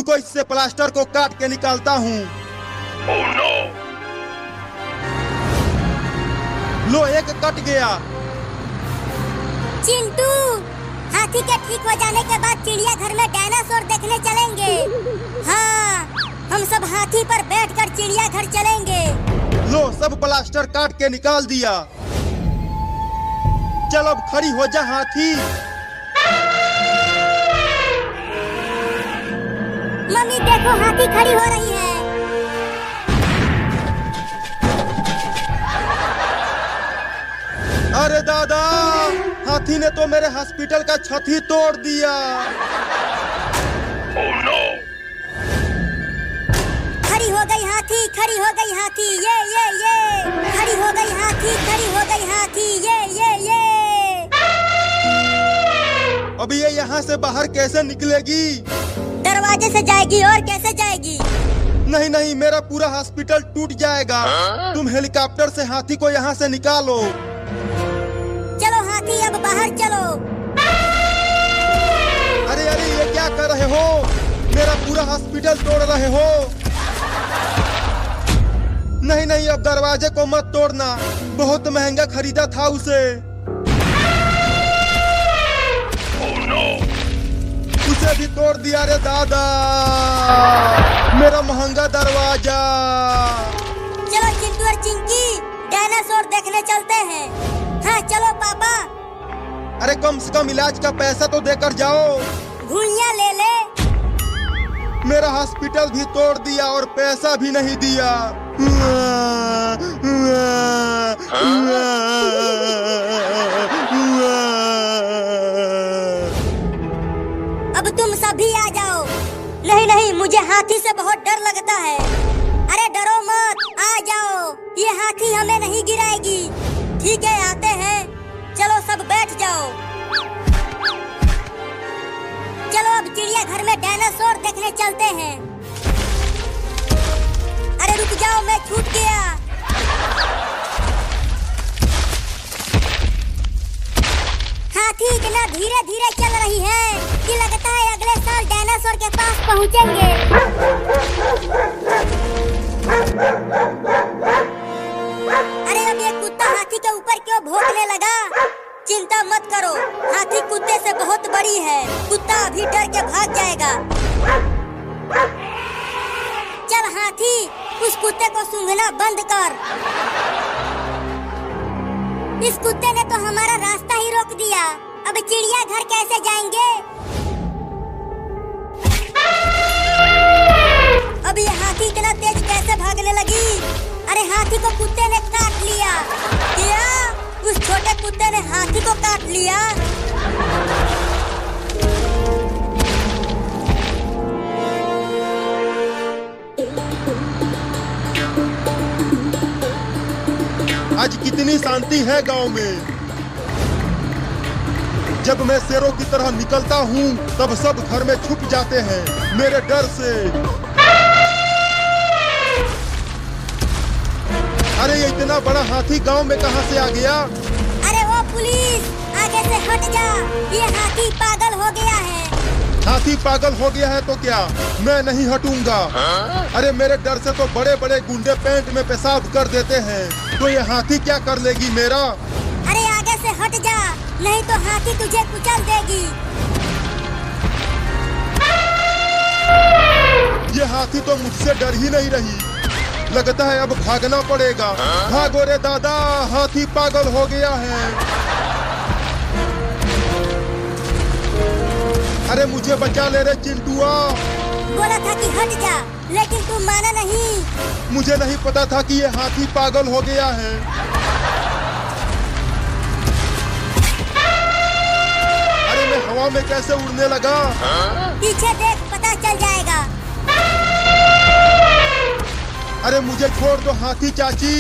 रुको, इससे प्लास्टर को काट के निकालता हूँ। लो, एक कट गया। चिंटू, हाथी के ठीक हो जाने के बाद चिड़ियाघर में डायनासोर देखने चलेंगे। हाँ, हम सब हाथी पर बैठकर चिड़ियाघर चलेंगे। लो, सब प्लास्टर काट के निकाल दिया। चल अब खड़ी हो जा हाथी। मम्मी देखो, हाथी खड़ी हो रही है। अरे दादा, हाथी ने तो मेरे हॉस्पिटल का छत ही तोड़ दिया। खड़ी हो गई हाथी, खड़ी हो गई हाथी, ये खड़ी हो गई हाथी, खड़ी हो गई हाथी, ये अभी ये यहाँ से बाहर कैसे निकलेगी? दरवाजे से जाएगी, और कैसे जाएगी? नहीं नहीं, मेरा पूरा हॉस्पिटल टूट जाएगा। तुम हेलीकॉप्टर से हाथी को यहाँ से निकालो। चलो हाथी, अब बाहर चलो। अरे अरे, ये क्या कर रहे हो? मेरा पूरा हॉस्पिटल तोड़ रहे हो। नहीं नहीं, अब दरवाजे को मत तोड़ना, बहुत महंगा खरीदा था उसे। उसे भी तोड़ दिया रे दादा, मेरा महंगा दरवाजा। चलो चिंटू और चिंकी, डायनासोर देखने चलते हैं। हाँ चलो पापा। अरे कम से कम इलाज का पैसा तो देकर जाओ। घुइयां ले ले। मेरा हॉस्पिटल भी तोड़ दिया और पैसा भी नहीं दिया। अब तुम सभी आ जाओ। नहीं नहीं, मुझे हाथी से बहुत डर लगता है। अरे डरो मत, आ जाओ, ये हाथी हमें नहीं गिराएगी। ठीक है, आते हैं। चलो सब बैठ जाओ। चलो अब चिड़ियाघर में डायनासोर देखने चलते हैं। अरे रुक जाओ, मैं छूट गया। हाथी इतना धीरे धीरे चल रही है कि लगता है अगले साल डायनासोर के पास पहुंचेंगे। अरे अब ये कुत्ता हाथी के ऊपर क्यों भौंकने लगा? चिंता मत करो, हाथी कुत्ते से बहुत बड़ी है। कुत्ता अभी डर के भाग जाएगा। चल हाथी, उस कुत्ते को सूंघना बंद कर। इस कुत्ते ने तो हमारा रास्ता ही रोक दिया। अब चिड़ियाघर कैसे जाएंगे? अब ये हाथी इतना तेज कैसे भागने लगी? अरे हाथी को कुत्ते ने काट लिया। क्या? उस छोटे कुत्ते ने हाथी को काट लिया? आज कितनी शांति है गांव में। जब मैं शेरों की तरह निकलता हूँ तब सब घर में छुप जाते हैं मेरे डर से। अरे ये इतना बड़ा हाथी गांव में कहाँ से आ गया? अरे वो पुलिस, आगे से हट जा, ये हाथी पागल हो गया है। हाथी पागल हो गया है तो क्या? मैं नहीं हटूंगा। अरे मेरे डर से तो बड़े बड़े गुंडे पैंट में पेशाब कर देते हैं, तो ये हाथी क्या कर लेगी मेरा? अरे आगे से हट जा, नहीं तो हाथी तुझे कुचल देगी। ये हाथी तो मुझसे डर ही नहीं रही। लगता है अब भागना पड़ेगा। भागो रे दादा, हाथी पागल हो गया है। अरे मुझे बचा ले रे चिंटुआ। बोला था कि हट जा, लेकिन तू माना नहीं। मुझे नहीं पता था कि ये हाथी पागल हो गया है। अरे मैं हवा में कैसे उड़ने लगा? पीछे देख, पता चल जाएगा। अरे मुझे छोड़ दो हाथी चाची,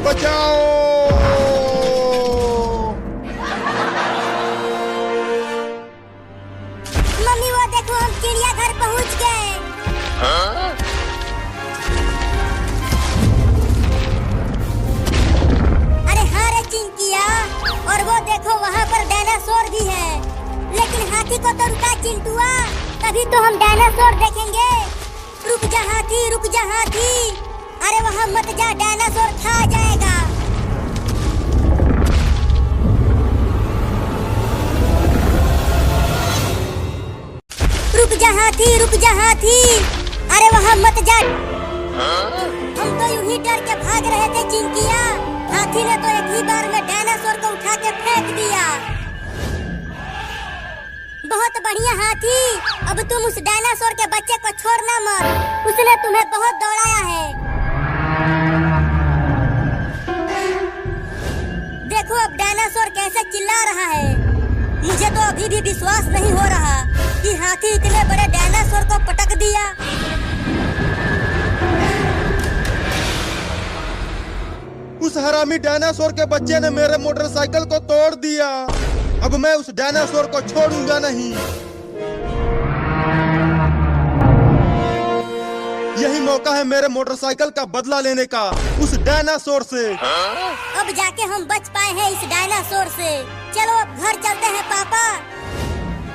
बचाओ। मम्मी वो देखो, हम चिड़ियाघर पहुंच गए। अरे हाँ रे चिंकिया, और वो देखो वहाँ पर डायनासोर भी है। लेकिन हाथी को तो रुका चिंटुआ, तभी तो हम डायनासोर देखेंगे। रुक जा हाथी, रुक जा हाथी। अरे वहाँ मत जा, डायनासोर खा जाएगा। रुक जा हाथी, रुक जा हाथी। अरे वहाँ मत जा। हम तो यूं ही डर के भाग रहे थे चिंकिया। हाथी ने तो एक ही बार में डायनासोर को उठा के फेंक दिया। बहुत बढ़िया हाथी, अब तुम उस डायनासोर के बच्चे को छोड़ना मत। उसने तुम्हें बहुत दौड़ाया है। देखो अब डायनासोर कैसे चिल्ला रहा है। मुझे तो अभी भी विश्वास नहीं हो रहा कि हाथी इतने बड़े डायनासोर को पटक दिया। उस हरामी डायनासोर के बच्चे ने मेरे मोटरसाइकिल को तोड़ दिया। अब मैं उस डायनासोर को छोड़ूंगा नहीं। यही मौका है मेरे मोटरसाइकिल का बदला लेने का उस डायनासोर से। अब जाके हम बच पाए हैं इस डायनासोर से। चलो अब घर चलते हैं पापा।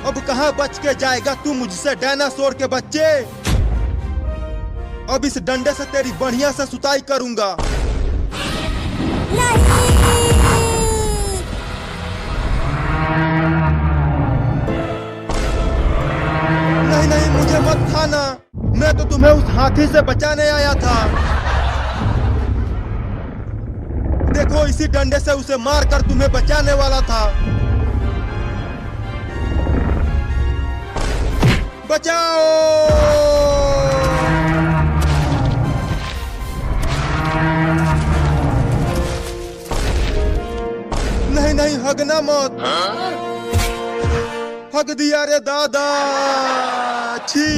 अब कहाँ बच के जाएगा तू मुझसे डायनासोर के बच्चे। अब इस डंडे से तेरी बढ़िया से सुताई करूंगा। नहीं नहीं, मुझे मत खाना। मैं तो तुम्हें उस हाथी से बचाने आया था। देखो इसी डंडे से उसे मारकर तुम्हें बचाने वाला था। बचाओ! नहीं नहीं, हगना मत। हग दिया रे दादा। छी।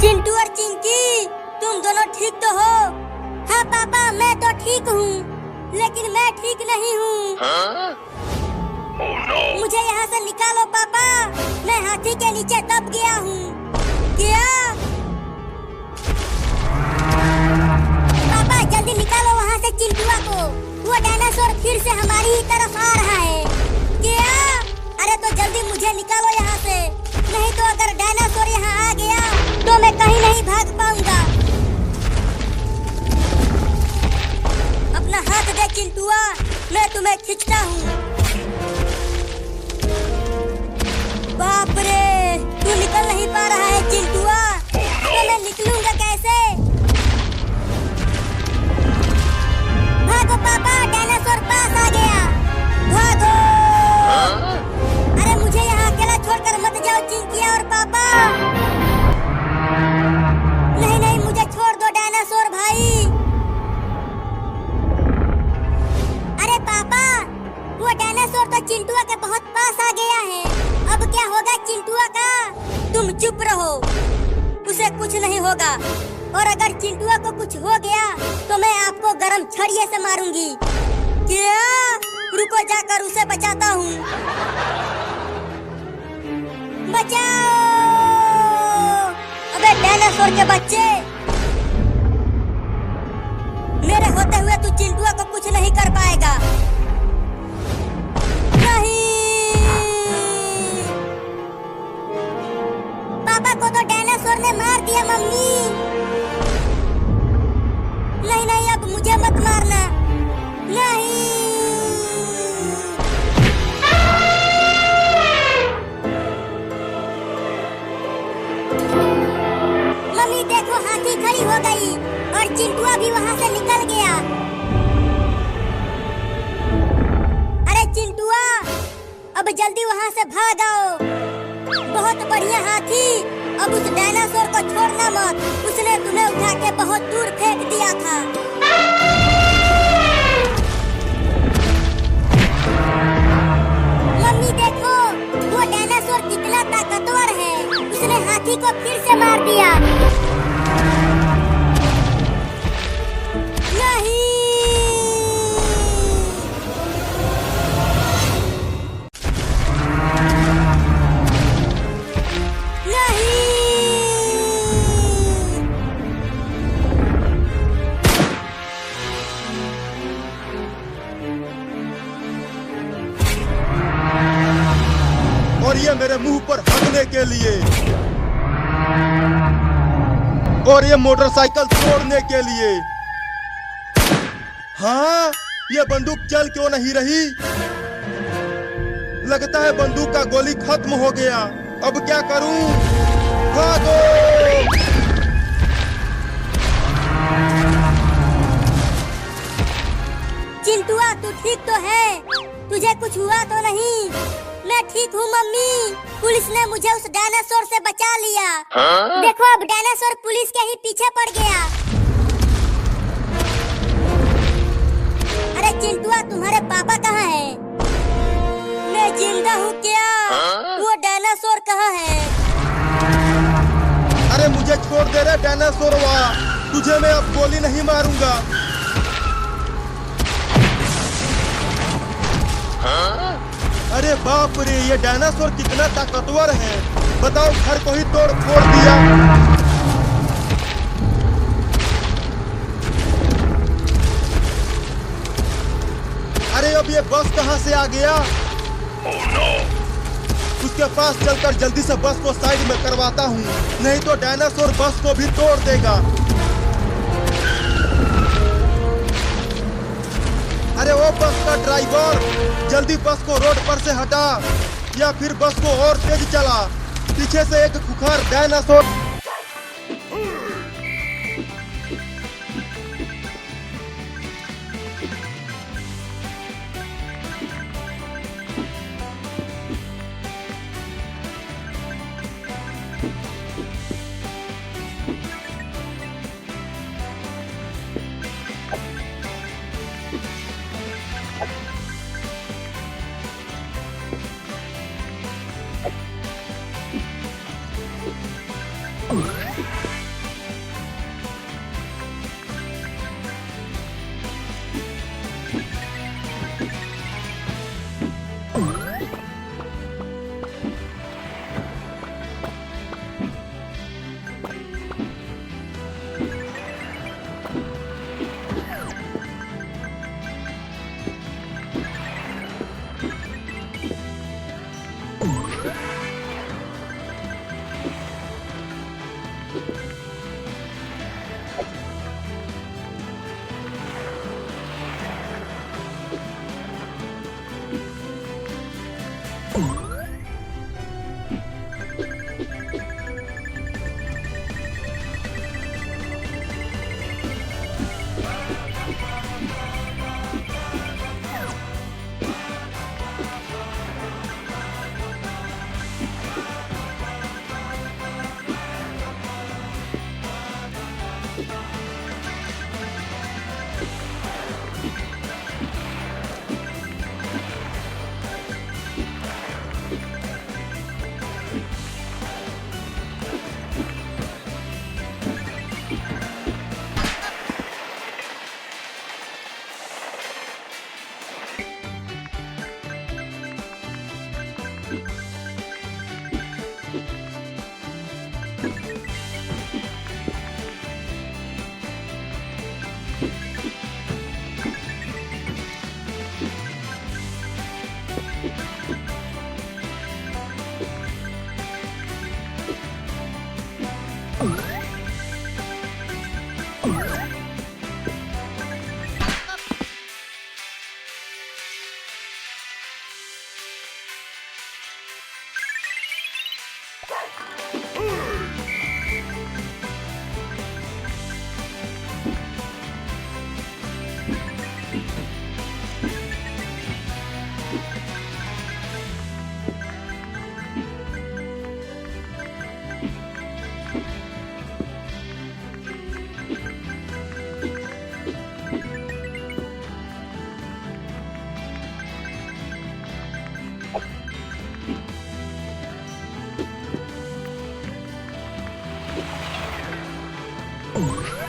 चिंटू और चिंकी, तुम दोनों ठीक तो हो? हाँ पापा, मैं तो ठीक हूँ, लेकिन मैं ठीक नहीं हूँ। मुझे यहाँ से निकालो पापा, मैं हाथी के नीचे दब गया हूँ। क्या? पापा जल्दी निकालो वहाँ से चिंटुआ को। वो डायनासोर फिर से हमारी ही तरफ आ रहा है। क्या? अरे तो जल्दी मुझे निकालो यहाँ से, नहीं तो अगर डायनासोर यहाँ आ गया तो मैं कहीं नहीं भाग पाऊंगा। अपना हाथ दे चिंटुआ, मैं तुम्हें खींचता हूँ। बाप रे, तू निकल नहीं पा रहा है चिंटुआ। तो मैं निकलूंगा कैसे? भागो पापा, डायनासोर पास आ गया। भागो! अरे मुझे यहाँ अकेला छोड़कर मत जाओ चिंकिया और पापा। नहीं नहीं, मुझे छोड़ दो डायनासोर भाई। अरे पापा, वो डायनासोर तो चिंटुआ के बहुत पास आ गया है। अब क्या होगा चिंटुआ का? तुम चुप रहो, उसे कुछ नहीं होगा। और अगर चिंटुआ को कुछ हो गया तो मैं आपको गरम छड़िए से मारूंगी। क्या? रुको, जाकर उसे बचाता हूँ। बचाओ! अबे डायनासोर के बच्चे, मेरे होते हुए तू चिंटुआ को कुछ नहीं कर पाएगा। नहीं! पापा को तो डायनासोर ने मार दिया मम्मी। नहीं नहीं, अब मुझे मत मारना। नहीं! मम्मी देखो, हाथी खड़ी हो गई और चिंटुआ भी वहाँ से निकल गया। अरे चिंटुआ, अब जल्दी वहाँ से भाग आओ। बहुत बढ़िया हाथी, अब उस डायनासोर को छोड़ना मत। उसने तुम्हें उठा के बहुत दूर फेंक दिया था। मम्मी देखो, वो डायनासोर कितना ताकतवर है। उसने हाथी को फिर से मार दिया। नहीं! और ये मेरे मुंह पर भागने के लिए और ये मोटरसाइकिल तोड़ने के लिए। हाँ, ये बंदूक चल क्यों नहीं रही? लगता है बंदूक का गोली खत्म हो गया। अब क्या करूं? भागो! चिंटुआ, तू ठीक तो है? तुझे कुछ हुआ तो नहीं? मैं ठीक हूँ मम्मी। पुलिस ने मुझे उस डायनासोर से बचा लिया। देखो, अब डायनासोर पुलिस के ही पीछे पड़ गया। अरे चिंटुआ, तुम्हारे पापा कहाँ हैं? मैं जिंदा हूँ क्या? वो डायनासोर कहाँ है? अरे मुझे छोड़ दे रे डायनासोर वाला, तुझे मैं अब गोली नहीं मारूंगा। अरे बाप रे, ये डायनासोर कितना ताकतवर है। बताओ, घर को ही तोड़ फोड़ दिया। अरे अब ये बस कहाँ से आ गया? उसके पास चलकर जल्दी से बस को साइड में करवाता हूँ, नहीं तो डायनासोर बस को भी तोड़ देगा। अरे वो बस का ड्राइवर, जल्दी बस को रोड पर से हटा या फिर बस को और तेज चला। पीछे से एक खुखार डायनासोर। Oh.